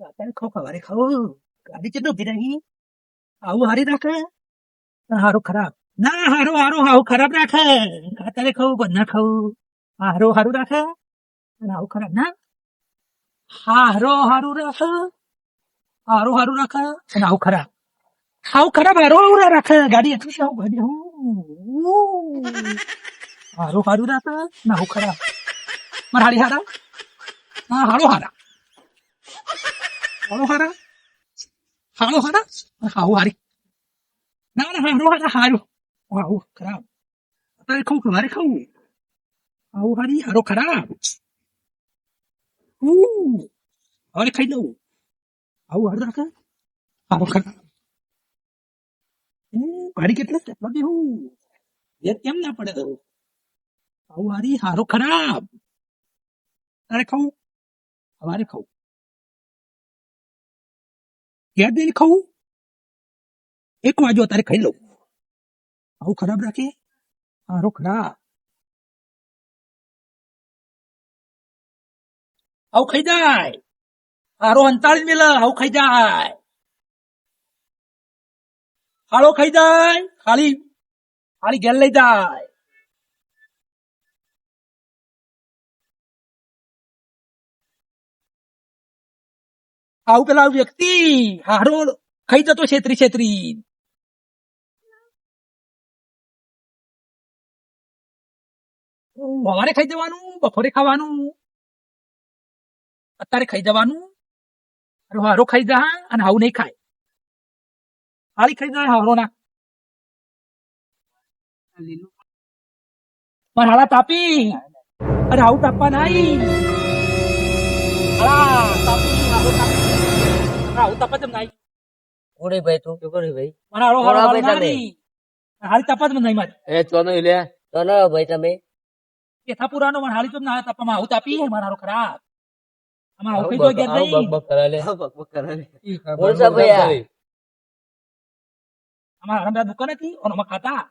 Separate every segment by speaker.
Speaker 1: અત્યારે ખાવ ખવારે ખાવ ગાડી કેટલું ઉભી રહી આવું હારી રાખે હારું ખરાબ ના હારું હારું હાવું ખરાબ રાખે અત્યારે ખાવું બધા ખાવું હારું હારું રાખે અને આવું ખરાબ ના હારો હારું રાખે હારું હારું રાખે અને આવું ખરાબ હારું હારું રાખે ગાડી એટલી છે ગાડી હારું હારું રાખે ને આવું ખરાબ મારા હાડી હારા હા હારો હારા હારો હારા હારો હારા હાવું હારી ના ના હારો હારા હારું આવું ખરાબ અત્યારે ખાવું ખવારે ખાવું આવું હારી હારો ખરાબ હવે ખાઈ દઉં આવું હારું રાખે હારો ખરાબ ગાડી કેટલા કેટલા બી હું એ કેમ ના પડે આવું હારી હારો ખરાબ તારે ખાવું હવારે ખાવું યાદ દઈને ખાવું 1 વાગ્યો તારે ખાઈ લઉં આવું ખરાબ રાખે હારો ખરાબ આવું ખાઈ જાય હારો 39 મેલા આવું ખાઈ જાય હાલો ખાઈ જાય ખાલી ખાલી ઘેર લઈ જાય આવું પેલા વ્યક્તિ હારો ખાઈ જતો છેતરી છેતરી સવારે ખાઈ જવાનું બપોરે ખાવાનું અત્યારે ખાઈ જવાનું હારો ખાઈ જા અને હાવું નહીં ખાય હારી ખાઈ જાય હારો ના પણ હાડા તાપી અરે આવું તાપવા નહીં આવું તાપા જેમ નહીં
Speaker 2: ઓરે ભાઈ તું શું કરી ભાઈ
Speaker 1: મને હારો હારો હારી તાપા જ નહીં મારે
Speaker 2: એ ચોનો લે ચોનો ભાઈ તમે
Speaker 1: કેથાપુરાનો મને હારી તો ના તાપામાં આવું તાપી મારા હારો ખરાબ આમાં આવું કઈ તો ગેર નહીં
Speaker 2: બક કરા લે કોણ સા ભાઈ
Speaker 1: અમારા હમણાં દુકાન હતી અને અમે ખાતા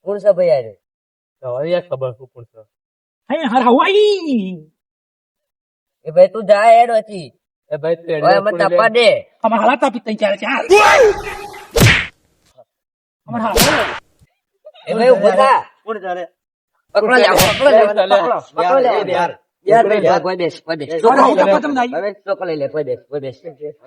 Speaker 2: કોણ સા ભાઈ આરે
Speaker 3: હવે ખબર શું કોણ છે
Speaker 1: હે હાર હવાઈ
Speaker 2: એ ભાઈ તું જા હેડ હતી
Speaker 3: એ ભાઈ તું
Speaker 2: ઓય મત તાપા દે
Speaker 1: અમારા હાલા તાપી તઈ ચાર ચાર અમારા હાલા
Speaker 2: એ ભાઈ ઉભો થા
Speaker 3: કોણ ચાલે
Speaker 2: પકડો લે પકડો લે યાર ભાઈ કોઈ બેસ
Speaker 1: આવું તાપા જેમ નહીં
Speaker 2: હવે ચોકો લઈ લે કોઈ બેસ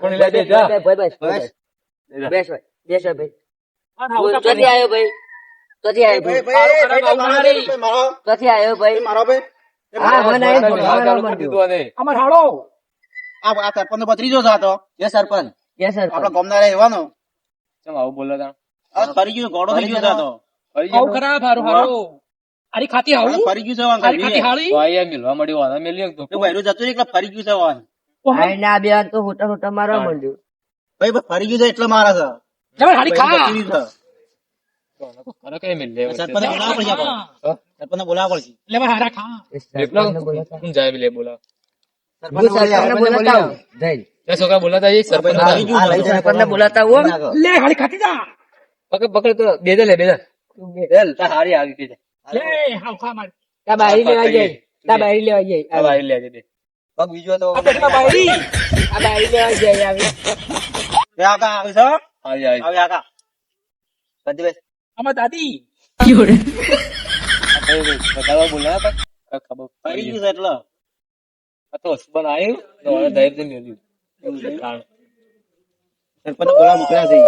Speaker 3: કોણ લે દે જા
Speaker 2: ભાઈ બેસ ભાઈ ભાઈ
Speaker 1: આવું તાપા
Speaker 2: ચોથી આવ્યો ભાઈ ચોથી આવ્યો ભાઈ ચોથી આવ્યો ભાઈ
Speaker 4: મારો ભાઈ
Speaker 2: હા મને
Speaker 1: અમારા હાલો
Speaker 4: આ સરપંચ નો ભત્રીજો છે આ તો
Speaker 2: કે સરપંચ
Speaker 4: આપડા ગામના રહેવાનો
Speaker 3: ચમ આવું બોલા તા
Speaker 4: આ ફરી ગયો ગોળો થઈ ગયો છે આ તો
Speaker 1: આવું ખરાબ હારો હારો આરી ખાતી હાવું
Speaker 4: ફરી ગયું છે વાન
Speaker 1: આરી ખાતી હાળી
Speaker 3: ભાઈ આ મિલવા મળ્યો આના મેલ્યો તો
Speaker 4: તો બહેરું જતું એટલે ફરી ગયું છે વાન
Speaker 2: આઈ ના બે તો હોટા હોટા મારવા માંડ્યું
Speaker 4: ભાઈ ફરી ગયું છે એટલે મારા છે
Speaker 1: જબર હાળી ખા
Speaker 3: અરે કઈ મિલ લે
Speaker 4: સરપંચ બોલાવવા પડશે સરપંચ બોલાવવા પડશે
Speaker 1: લે ભાઈ હારા ખા
Speaker 3: એટલો હું જાય મિલે બોલા
Speaker 2: સરપંચને બોલાતા હું જઈ
Speaker 3: એ છોકરા બોલાતા એ સરપંચ
Speaker 2: સરપંચને બોલાતા હું
Speaker 1: લે હાળી ખાતી જા
Speaker 3: પકડ પકડ તો બે દે લે બે દે બેલ તા હારી આવી ગઈ
Speaker 1: લે હાવ ખા માર
Speaker 2: તા બારી લેવા જઈ તા બારી લેવા જઈ
Speaker 3: આ ભાઈ લે દે
Speaker 4: પગ બીજો તો
Speaker 1: આ પેટમાં બાયરી
Speaker 2: આ બારી લેવા જઈ આવી
Speaker 4: એ આકા આવે છે
Speaker 3: આવી આવી
Speaker 4: આવે આકા પ્રતિભાઈ
Speaker 1: અમાર દાદી
Speaker 3: બતાવા બોલા તા ખબર
Speaker 4: ફરી ગયું છે એટલે
Speaker 3: આ તો હસબન્ડ આવ્યું તો હવે દહેજ ને મેલ્યું
Speaker 4: સરપંચ બોલાવા મોકલ્યા છે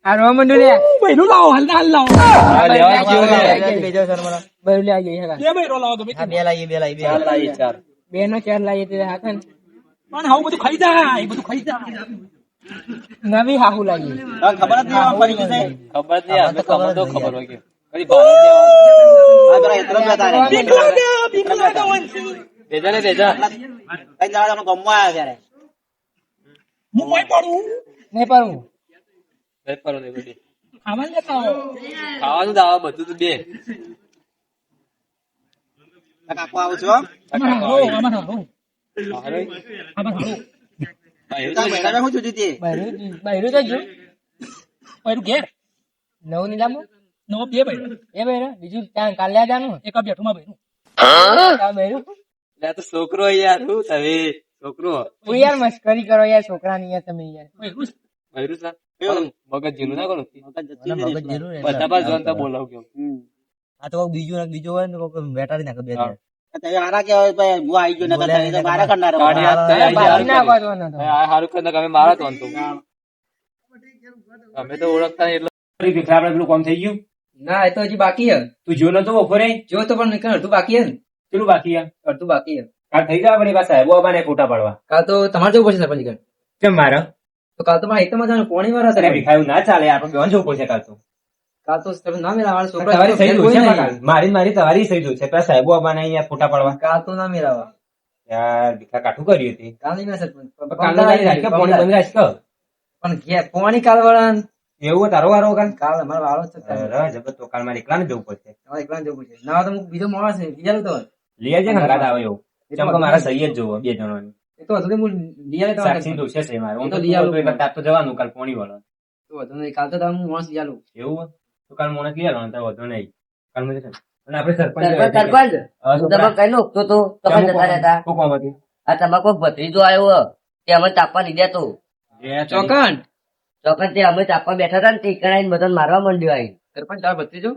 Speaker 2: આ રો મંડુ લે
Speaker 1: બૈરું લાવો હાલ લાવો
Speaker 3: આ લેવા ગયો ને
Speaker 4: બેજો સરમણા
Speaker 2: બૈરું લે આવી હેલા
Speaker 1: લે બૈરો લાવો ગમે તે.
Speaker 4: બે લાવી
Speaker 3: ચાર લાવી ચાર
Speaker 2: બે નો ચાર લાવી તે હાકન
Speaker 1: પણ હાવ બધું ખાઈ જાય બધું ખાઈ જાય
Speaker 2: નવી હાહુ લાગી
Speaker 4: ખબર જ નહીં ફરી ગયું છે
Speaker 3: ખબર નહીં અમે તો અમને તો ખબર હોય કે કઈ ભારત ને
Speaker 4: આ પેલા એટલો જ હતા રે
Speaker 1: બીક લાગે વંશી
Speaker 3: બેજા ને બેજા
Speaker 4: કઈ દાડા અમે ગામમાં આવ્યા ત્યારે
Speaker 1: હું કોઈ પડું
Speaker 2: નહીં પાડું
Speaker 3: બેસ કરો ને બધી
Speaker 1: ખાવાનું લેતા આવો
Speaker 3: ખાવાનું દાવા બધું તો બે
Speaker 4: કાકો આવું છું
Speaker 1: અમાર હારો અમાર હારો
Speaker 3: હારે
Speaker 1: અમાર હારો
Speaker 4: મહિના શું જોતી હતી
Speaker 2: બૈરું તો જો
Speaker 1: બૈરું ઘેર
Speaker 2: નવ નીલામો
Speaker 1: નવો બે બૈરું
Speaker 2: એ બૈરું બીજું ત્યાં કાલે જાનું
Speaker 1: એક આ બેઠું માં બૈરું
Speaker 2: તા બૈરું
Speaker 3: લે તો છોકરો યાર હું તમે છોકરો
Speaker 5: તું યાર મસ્કરી કરો યાર છોકરાની યાર તમે યાર
Speaker 1: બૈરું છે.
Speaker 3: બૈરું છે? મગજ ઝીણું ના કરો
Speaker 4: મગજ
Speaker 3: બધા બાર જોનતા બોલાવ કેમ
Speaker 5: આ તો બીજું હોય ને કોઈ વેટાડી નાખે બે
Speaker 3: હા.
Speaker 4: તમે હારા કહેવાય ભાઈ હું આવી ગયો નકર તમે તો મારા કરનારો.
Speaker 3: ગાડી હાથ થઈ આવી
Speaker 5: બાકી ના
Speaker 3: જાય.
Speaker 5: કરવાનો તો.
Speaker 3: આ હારું કરીને તમે મારા તો અંતો અમે તો ઓળખતા નહીં એટલે દીકરા આપણે પેલું કામ થઈ ગયું
Speaker 5: ના એ તો હજી બાકી હે
Speaker 3: તું જો નતો બપોરે
Speaker 5: જો તો પણ નીકળ અડધું બાકી હે ને
Speaker 3: પેલું બાકી યાર
Speaker 5: અડધું બાકી હે
Speaker 3: કાલ થઈ જવા પણ એવા સાહેબો આવવાને ફોટા પાડવા
Speaker 5: કાલ તો તમારે જવું પડશે સરપંચ ઘર.
Speaker 3: કેમ મારે
Speaker 5: તો કાલ તો મારે એકમાં જવાનું પોણી વાર હશે
Speaker 3: અરે ભીખાયું ના ચાલે આપણે બેન જવું પડશે કાલ તો
Speaker 5: કાલ તો સરપંચ ના મેળાવા છોકરા
Speaker 3: તમારી સહી
Speaker 5: કોઈ
Speaker 3: જોશે
Speaker 5: નહીં.
Speaker 3: કાલ. મારી તમારી સહી જોશે પેલા સાહેબો આવવાના અહીંયા ફોટા પાડવા
Speaker 5: કાલ તો ના મેળાવા
Speaker 3: યાર ભીખા કાઠું કર્યું હતી
Speaker 5: કાલ નહીં મેં સરપંચ
Speaker 3: કાલનો તારી રાખ કે પોણી બંધ રાખ કે.
Speaker 5: પણ ઘેર પોણી કાલ વાળા
Speaker 3: એવું તારો વારો કાલ
Speaker 5: કાલ અમારો વાળો જ છે
Speaker 3: અરે જબર તો કાલ મારે એકલાને જવું પડશે
Speaker 5: તમારે એકલા જવું પડશે ના તો હું બીજો માણસ છે બીજા તો
Speaker 3: લઈ આવજે ને હંગાત આવે એવું કેમ કે મારા સહી જ જોવો બે જણાની
Speaker 5: એ તો હતું હું લીયા લેતો
Speaker 3: સાક્ષી દોષે છે મારે હું
Speaker 5: એ તો
Speaker 3: તો
Speaker 5: લઈ આવું.
Speaker 3: એક તાપ તો જવાનું કાલ પોણી વાળો
Speaker 5: તો હતું નહીં કાલ તો તમે હું માણસ લીયા લઉં
Speaker 3: એવું હોય? તો કાલ મોણસ લઈ આવવાનો તો વધુ નહીં કાલ મને છે ને. અને આપણે સરપંચ
Speaker 2: સરપંચ હું તમે કઈ નોખતો તો તમે જતા રહેતા
Speaker 3: શું કામ હતું
Speaker 2: આ તમારો કોઈ ભત્રીજો આવ્યો હે. તે અમે તાપવા લીધા તો
Speaker 5: ચોકન
Speaker 2: ચોકન તે અમે તાપવા બેઠા હતા ને તે કણાઈને બધાને મારવા માંડ્યો આવી
Speaker 5: સરપંચ તાર ભત્રીજો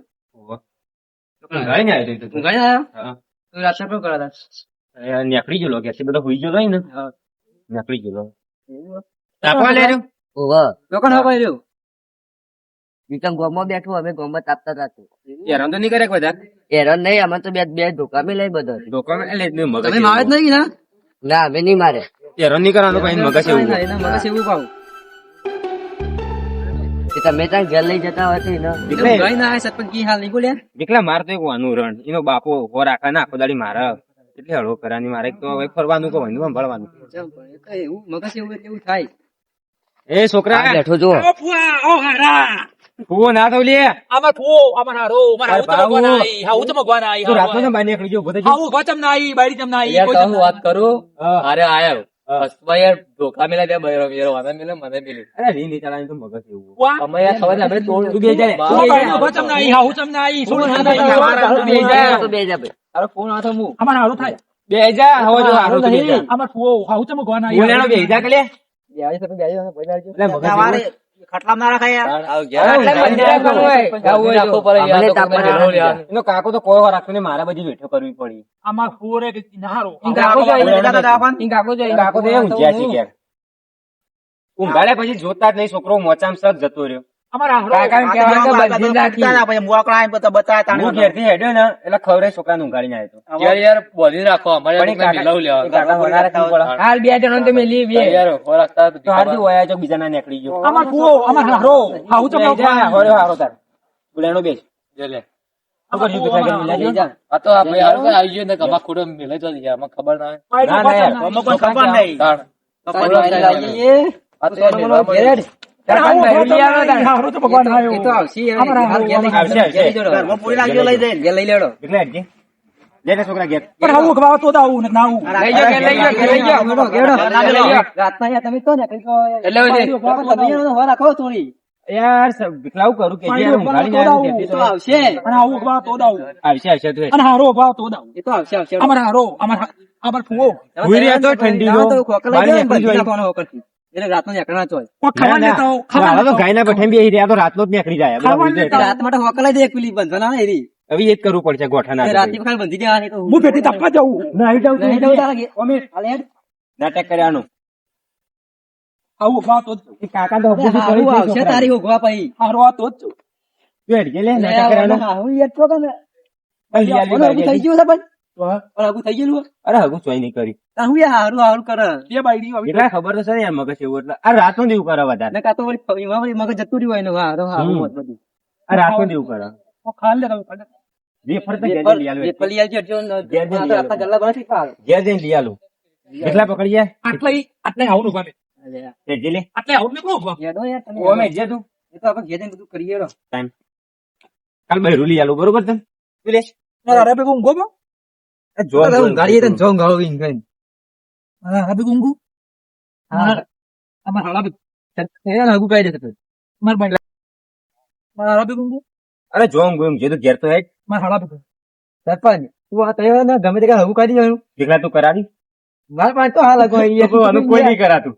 Speaker 3: ગાડી આવ્યો તો
Speaker 5: હું ગયા આયા
Speaker 3: હા.
Speaker 5: તો રાત્રે પણ કરાતા
Speaker 3: નીકળી ગયો કે બધા હુઈ ગયો ને નીકળી ગયો તાપવા લે રહ્યો
Speaker 2: ઓહો
Speaker 5: ચોકન હા ભાઈ રહ્યો
Speaker 2: વિકમ ગોમાં બેઠું અમે ગોમાં તાપતા હતા
Speaker 3: હેરાન તો નહીં કરે બધા
Speaker 2: હેરાન નહીં અમે તો બે ધોકા મેં લઈ બધો
Speaker 3: દુકાન એટલે મગજ
Speaker 5: તમે મારે જ નહીં ના
Speaker 2: ના અમે નહીં મારે
Speaker 3: હેરાન નહીં કરવાનું કઈ મગજ એવું
Speaker 5: એના મગજ એવું પાવું
Speaker 2: કે તમે ત્યાં ઘેર લઈ જતા હોય તો એને
Speaker 3: એટલે
Speaker 5: ગઈ ના આય સરપંચ કી હાલ નહીં બોલ્યા
Speaker 3: દીકલા માર તો એક વાનું રણ એનો બાપો હો રાખા ના આખો દાડી મારા એટલે હળવો કરવાની મારે તો હવે ફરવાનું કહો એનું ભણવાનું
Speaker 5: એવું મગજ એવું એવું થાય
Speaker 3: એ છોકરા
Speaker 2: આ બેઠો જો
Speaker 1: ઓ ફુવા, ઓ હારા.
Speaker 3: ફૂવો ના થયો લે
Speaker 1: આમાં ફુવો, આમાં હારો, મારા હાઉ તો
Speaker 3: બાબુ.
Speaker 1: ભગવાન આઈ, હાઉ તો ભગવાન આઈ,
Speaker 3: તું
Speaker 1: હાઉ
Speaker 3: રાતો ને
Speaker 1: આઈ.
Speaker 3: બહાર નીકળી ગયો બધે
Speaker 1: હાઉ ગોચમ ના આઈ, બાયડી ચમ ના આઈ, કોઈ ચમ ના આઈ.
Speaker 5: કરું
Speaker 3: હા.
Speaker 5: અરે આયો
Speaker 3: હા.
Speaker 5: હસમાં યાર ધોકા મેલા ત્યાં બૈરો મેરો વાના મેલે મને મેલી
Speaker 3: અરે રી નહીં ચાલવાની તો મગજ એવું
Speaker 1: વા,
Speaker 5: અમે યાર ખબર આપણે તોડ
Speaker 3: તું બે જા રે.
Speaker 1: ઓ બાયડી ગોચમ ના આઈ, હાઉ ચમ ના આઈ, સોનું ચમ ના આઈ, હારા
Speaker 3: તું બે જા.
Speaker 2: તો બે જા ભાઈ.
Speaker 5: તારો ફોન આથો મુ
Speaker 1: આમાં હારો થાય.
Speaker 3: બે જા હવે જો હારું તું બે જા
Speaker 1: આમાં ફુવો, હાઉ ચમ ભગવાન આઈ.
Speaker 3: બોલેનો બે જા કે લે
Speaker 5: યાર તમે બેજો ને પહેલા આવજો
Speaker 3: એટલે મગજ
Speaker 4: તમારે
Speaker 3: એવું.
Speaker 4: ખટલામાં ના રખાય યાર.
Speaker 5: આવ
Speaker 2: અમને તાપવા દેવાનું.
Speaker 3: એનો કાકો તો કોઈ વાર રાખતો ને મારા બધી વેઠો કરવી પડી
Speaker 1: આમાં ફુવો રે કે હારો.
Speaker 5: કાકો
Speaker 4: આપણે જતા હતા દવાખાને.
Speaker 3: કાકો તો એ ઊંઘ્યા છે ક્યાંક ઊંઘાડે પછી જોતા જ નહીં છોકરો મોચામ સજ જતો રહ્યો
Speaker 1: અમારા હારો.
Speaker 4: પછી મોકળા આવીને બધા બતાવ્યા તાણે.
Speaker 3: હું ઘેરથી હેડ્યો ને એટલે ખવરે છોકરાને ઊંઘાડીને આવ્યો હતો
Speaker 5: યાર યાર બોલી રાખો અમારે
Speaker 3: પણ એ કાકા- એ કાકા વધારે ખાવું પડે.
Speaker 5: હાલ બે જણો તમે લી બે યાર ખોરાક
Speaker 3: તો હારથી વયા જો બીજાના નીકળી ગયો
Speaker 1: આમાં ફુવો, આમાં હારો, હાઉ ચમ
Speaker 3: જા,
Speaker 1: ભગવાન આઈ.
Speaker 3: હોર્યો હારો તાર બોલેનો બેસ
Speaker 1: આમાં ફુવો, આમાં હારો.
Speaker 5: આ તો આપણે હાલ તો આવી ગયો ને કમા ખોડો મેલે તો યાર મને ખબર ના
Speaker 1: બાયડી
Speaker 3: ના, ના,
Speaker 1: ગોચમ ના
Speaker 4: આમાં કોઈ ખબર નહીં.
Speaker 5: તાણ
Speaker 3: આ તો યાર નિર્વાહ બની.
Speaker 1: આઈ. હારો તો ભગવાન આયો.
Speaker 5: એ તો આવશે યાર.
Speaker 1: અમારા
Speaker 5: હાલ ઘેર લઈ
Speaker 3: આવશે, આવશે.
Speaker 5: ઘેર લઈ જડો.
Speaker 4: ઘરમાં પૂરી નાખજો લઈ જઈને.
Speaker 5: ઘેર લઈ લેડો
Speaker 3: એટલે હેડજે. લે ને છોકરા ઘેર
Speaker 1: પણ હાઉ ખવાય તો દાવું ને નાવું.
Speaker 5: લઈ જાઓ, ઘેર લઈ જાઓ, ઘેર લઈ જાઓ.
Speaker 4: ઘેર લઈ જાઓ.
Speaker 5: રાતના યાર તમે તો ને કઈ એટલે હવે રાખો થોડી
Speaker 3: યાર ભીખલાવું કરું કે જે ઊંઘાડીને આવ્યો ઘેરથી
Speaker 5: તો
Speaker 3: તો
Speaker 5: આવશે
Speaker 1: અને હાઉ ખવાય તો દાવું.
Speaker 3: આવશે આવશે તું
Speaker 1: અને હારો ખવાય તો દાવું.
Speaker 5: એ તો આવશે આવશે
Speaker 1: અમારા હારો, અમાર ફુવો.
Speaker 3: ભૂઈ રહ્યા તો ઠંડી
Speaker 5: તો
Speaker 3: જો.
Speaker 5: ખોખલા
Speaker 3: બહાર
Speaker 5: લઈ જાઓ,
Speaker 3: નીકળી
Speaker 5: બંધી
Speaker 3: જાય.
Speaker 5: નાખવાનો વખતથી. એટલે રાતનો નીકળના ચોય
Speaker 1: કોઈ ખાવા લેતા હો, ખાવા
Speaker 3: હાલો તો
Speaker 1: લેતા હો.
Speaker 3: ગાયના પઠાણ બેસી રહ્યા તો રાતનો જ નીકળી જાય બધા
Speaker 1: ખાવાનું
Speaker 3: ભૂઈ જાય.
Speaker 5: રાત માટે હોકલાઈ દે એક પેલી બંધવાના ને એરી
Speaker 3: હવે એ જ કરવું પડશે ગોઠાના
Speaker 5: રાતે ખાલી બંધી દેવાની તો
Speaker 1: હું પેટી તાપવા જાઉં. નાહી જાઉં
Speaker 5: નહીં
Speaker 1: છું.
Speaker 5: જવું તારા ઘેર.
Speaker 1: અમે
Speaker 5: હાલે હેડ.
Speaker 3: નાટક કર્યાનું
Speaker 1: આવું ખવાય તો જ જાઉં.
Speaker 3: એ કાકા તો
Speaker 5: અરે
Speaker 3: અભૂતું
Speaker 5: હારું
Speaker 3: કરી
Speaker 5: આવશે તારી હોગવા પછી
Speaker 1: હારો આ તો જ જાઉં.
Speaker 3: તું હેડજે લે નાટક કર્યાનું
Speaker 5: હારું યાર તો કને
Speaker 3: લઈ આલી
Speaker 5: ઓલો હગું થઈ
Speaker 3: બાજુ.
Speaker 5: ગયું છે પણ ઓલો હગું થઈ ગયેલું
Speaker 3: અરે હગું ચોઈ નહીં કરી
Speaker 5: તારું યાર હારું હારું કરે
Speaker 1: બે બાયડી આવી.
Speaker 3: એટલા ખબર તો છે ને યાર મગજ એવું એટલે આ રાતનું દેવું કરે વધારે
Speaker 5: ને કાં તો વળી એમાં વળી મગજ જતું રહ્યું હોય ને હા તો હારું
Speaker 3: હમ.
Speaker 5: હોત બધું
Speaker 3: આ રાતનું દેવું કરે
Speaker 1: કોઈ ખાવા લેતા હોય.
Speaker 3: વેફર તો ઘેર જઈને લઈ આલું.
Speaker 5: પેલી આવી જો
Speaker 3: ઘેર જઈને લઈ આલું.
Speaker 5: ગલ્લા બનાવી ખાવ
Speaker 3: ઘેર જઈને લઈ આલું. કેટલા પકડી જાય
Speaker 1: આટલે આવું નું ગમે.
Speaker 3: હેડજે લે
Speaker 1: આટલે આવું ને કોણ ગમે.
Speaker 5: યાદો યાર તમે
Speaker 3: ઓમે હેડજે તું
Speaker 5: એ તો આપણે ઘેર જઈને બધું કરીએ રો
Speaker 3: કાલ બહેરું લઈ આલું બરોબર તને તું લે
Speaker 1: મારા હારા ભેગું ઊંઘો બો.
Speaker 3: આ જો
Speaker 5: ગાડીએ તને જોંગ ગાવીને ગઈ
Speaker 1: મારા હારા ભેગું ઊંઘું.
Speaker 5: હા
Speaker 1: અમારા હારા ભેગું.
Speaker 5: એ હગું કાઢી દેતો
Speaker 1: મારા બાયડી. મારા હારા ભેગું ઊંઘું.
Speaker 3: અરે જો હું જે તું ઘેર તો હેડ
Speaker 1: મારા હારા ભેગું.
Speaker 5: સરપંચ તું આ તૈયાર ના ગમે તે હગું કાઢી જવાનું
Speaker 3: દીકરા તું કરાવી
Speaker 5: મારે પાસે તો હાલ કોઈ
Speaker 3: આનું કોઈ નહીં કરાતું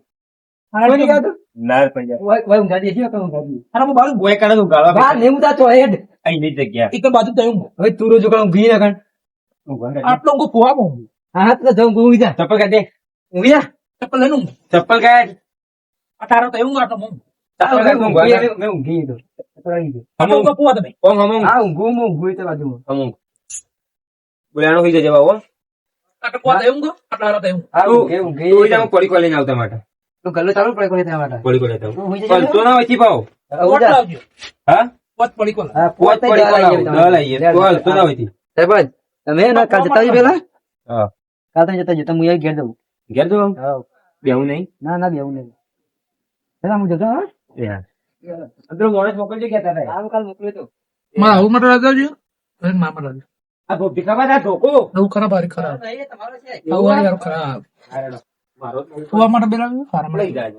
Speaker 5: કોઈ નહીં કરાતું?
Speaker 3: ના પૈસા
Speaker 5: ઓય ઊંઘા દે છે કે ઊંઘા દે
Speaker 1: અરે હું બાળું
Speaker 3: કોઈ કરાતું ગાળવા
Speaker 5: બહાર નેવું તા તો હેડ
Speaker 3: અહીંની જગ્યા
Speaker 1: એક બાજુ તો એવું
Speaker 5: હવે તું રોજ કણ ઊંઘી ના કણ
Speaker 1: આટલો ઊંઘો ફુવામાં ઊંઘું.
Speaker 5: હા તો જાઉં ઊંઘી જા
Speaker 3: ચપ્પલ કાઢ દે
Speaker 5: ઊંઘી જા
Speaker 1: ચપ્પલ લઈને ઊંઘું.
Speaker 3: ચપ્પલ કાઢ
Speaker 1: અટારો તો એવું આટલો ઊંઘું.
Speaker 3: ચપ્પલ કાઢ ઊંઘવા
Speaker 5: ઊંઘી
Speaker 3: કાઢ.
Speaker 5: મેં ઊંઘી તો
Speaker 1: આટલો ઊંઘો ફુવા તમે.
Speaker 3: ઓમ હમું
Speaker 5: હા ઊંઘું હું ઊંઘું તો બાજુમાં
Speaker 3: હમું બોલાણો થઈ જજે બાબો
Speaker 1: આટલો ફુવા તો એવું ઊંઘો, આટલો હારો તો એવું.
Speaker 5: હા
Speaker 3: તું-
Speaker 5: ઊંઘે ઊંઘી
Speaker 3: તું જા, હું પડીકો લઈને આવતા માટે
Speaker 5: તો ગલ્લો ચાલુ પડે કોઈ ત્યાં માટે
Speaker 3: પડીકો લેતા
Speaker 5: તું
Speaker 3: આવું.
Speaker 5: હોઈ જજે.
Speaker 3: પલતો ના હોય થી ભાવ
Speaker 1: પોટ લાવજો.
Speaker 3: હા
Speaker 1: પોટ પડી કોલ.
Speaker 5: હા
Speaker 3: પોચ
Speaker 5: પોતે
Speaker 3: પડીકો
Speaker 5: જવા
Speaker 3: લાવો,
Speaker 5: લાવીએ
Speaker 3: દવા લાવીએ. તો હાલતો ના હોય થી.
Speaker 5: સરપંચ તમે ના કાલ જતા આવજો પેલા
Speaker 3: હા
Speaker 5: કાલ તમે જતા જતા હું અહીં ઘેર દઉં
Speaker 3: ઘેર તો આવું?
Speaker 5: હા
Speaker 3: બેહું નહીં
Speaker 5: ના ના બેવું નહીં પેલા હું જતો હા
Speaker 3: યાર અંદરો માણસ મોકલજો કહેતા હતા.
Speaker 5: સારું કાલ મોકલ્યો તો
Speaker 1: માં આવું માટે રાજાવજો. અને માં માટે રાજાવજો.
Speaker 3: આ ભોપી ખબર આ ધોકો
Speaker 1: આવું ખરાબ હારી ખરાબ.
Speaker 5: તમારો છે
Speaker 1: આવું હારી હારું ખરાબ.
Speaker 3: મારો
Speaker 1: ફુવા માટે બેલાવ્યું, હારા માટે.
Speaker 3: લઈ જાય